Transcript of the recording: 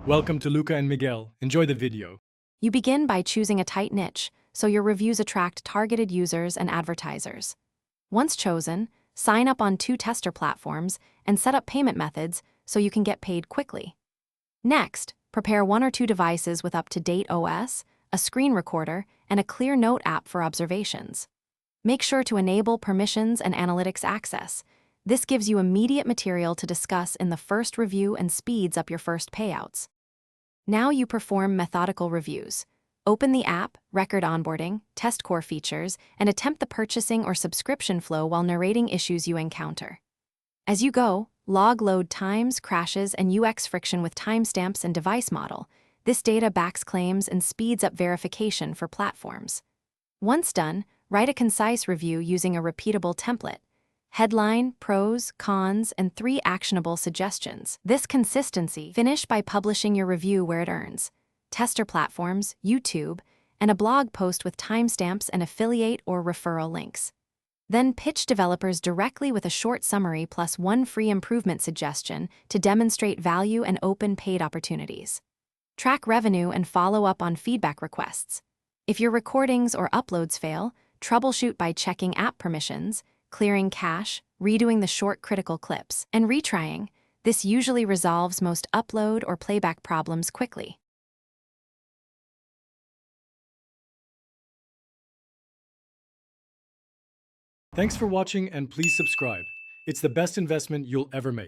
Welcome to Luca and Miguel. Enjoy the video. You begin by choosing a tight niche, so your reviews attract targeted users and advertisers. Once chosen, sign up on 2 tester platforms and set up payment methods so you can get paid quickly. Next, prepare 1 or 2 devices with up-to-date OS, a screen recorder, and a clear note app for observations. Make sure to enable permissions and analytics access. This gives you immediate material to discuss in the first review and speeds up your first payouts. Now you perform methodical reviews. Open the app, record onboarding, test core features, and attempt the purchasing or subscription flow while narrating issues you encounter. As you go, log load times, crashes, and UX friction with timestamps and device model. This data backs claims and speeds up verification for platforms. Once done, write a concise review using a repeatable template. Headline, pros, cons, and 3 actionable suggestions. This consistency, finish by publishing your review where it earns. Tester platforms, YouTube, and a blog post with timestamps and affiliate or referral links. Then pitch developers directly with a short summary plus 1 free improvement suggestion to demonstrate value and open paid opportunities. Track revenue and follow up on feedback requests. If your recordings or uploads fail, troubleshoot by checking app permissions, clearing cache, redoing the short critical clips, and retrying. This usually resolves most upload or playback problems quickly. Thanks for watching and please subscribe. It's the best investment you'll ever make.